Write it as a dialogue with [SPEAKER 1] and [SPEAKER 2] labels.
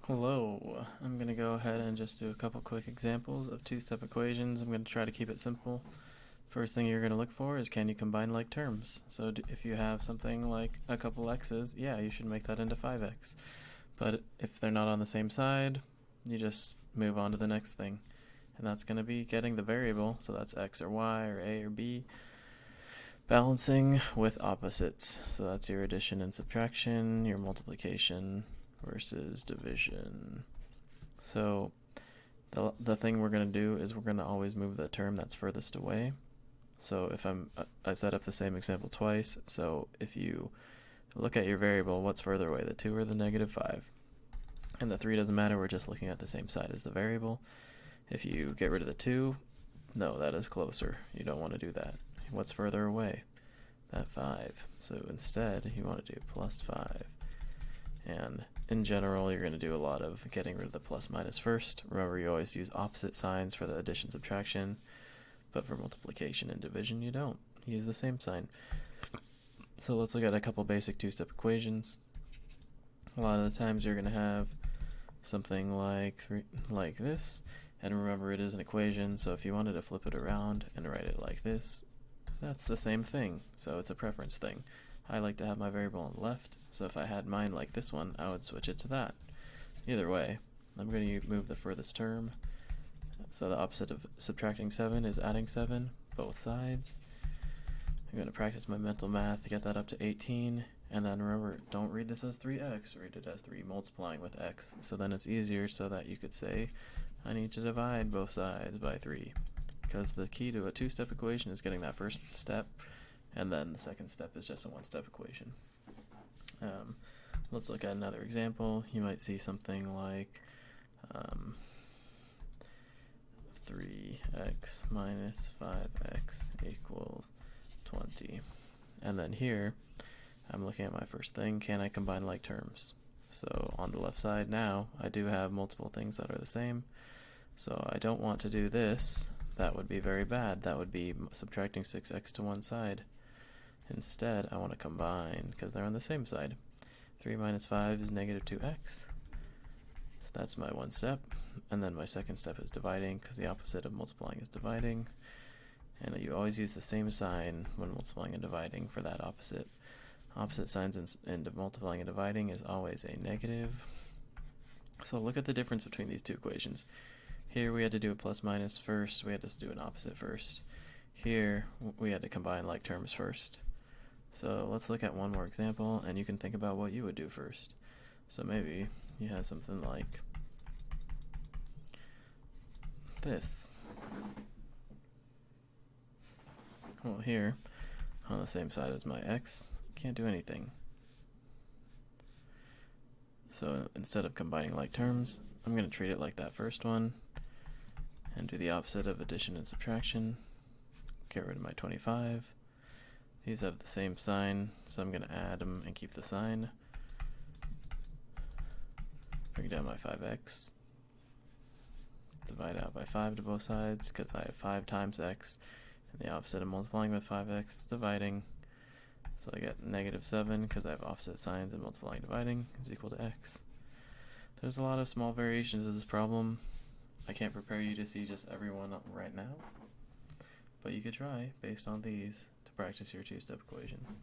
[SPEAKER 1] Hello, I'm going to go ahead and just do a couple quick examples of two-step equations. I'm going to try to keep it simple. First thing you're going to look for is can you combine like terms. So if you have something like a couple x's, yeah, you should make that into 5x. But if they're not on the same side, you just move on to the next thing. And that's going to be getting the variable, so that's x or y or a or b, balancing with opposites. So that's your addition and subtraction, your multiplication versus division. So the thing we're going to do is we're going to always move the term that's furthest away. So if I set up the same example twice, so if you look at your variable, what's further away, the 2 or the -5? And the 3 doesn't matter, we're just looking at the same side as the variable. If you get rid of the 2, no, that is closer. You don't want to do that. What's further away? That 5. So instead, you want to do +5. And in general, you're going to do a lot of getting rid of the plus minus first. Remember, you always use opposite signs for the addition subtraction, but for multiplication and division, you don't. You use the same sign. So let's look at a couple basic two-step equations. A lot of the times you're going to have something like this, and remember it is an equation, so if you wanted to flip it around and write it like this, that's the same thing, so it's a preference thing. I like to have my variable on the left, so if I had mine like this one, I would switch it to that. Either way, I'm going to move the furthest term. So the opposite of subtracting 7 is adding 7, both sides. I'm going to practice my mental math to get that up to 18, and then remember, don't read this as 3x, read it as 3 multiplying with x. So then it's easier so that you could say, I need to divide both sides by 3. Because the key to a two-step equation is getting that first step, and then the second step is just a one-step equation. Let's look at another example. You might see something like 3x minus 5x equals 20. And then here, I'm looking at my first thing, can I combine like terms? So on the left side now, I do have multiple things that are the same. So I don't want to do this. That would be very bad. That would be subtracting 6x to one side. Instead, I want to combine, because they're on the same side. 3 minus 5 is -2x. So that's my one step. And then my second step is dividing, because the opposite of multiplying is dividing. And you always use the same sign when multiplying and dividing for that opposite. Opposite signs in multiplying and dividing is always a negative. So look at the difference between these two equations. Here we had to do a plus minus first, we had to do an opposite first. Here we had to combine like terms first. So let's look at one more example, and you can think about what you would do first. So maybe you have something like this. Well, here, on the same side as my x, can't do anything. So instead of combining like terms, I'm going to treat it like that first one, and do the opposite of addition and subtraction. Get rid of my 25. These have the same sign, so I'm going to add them and keep the sign. Bring down my 5x. Divide out by 5 to both sides, because I have 5 times x, and the opposite of multiplying with 5x is dividing. So I get -7, because I have opposite signs, and multiplying and dividing is equal to x. There's a lot of small variations of this problem. I can't prepare you to see just every one right now, but you could try based on these to practice your two-step equations.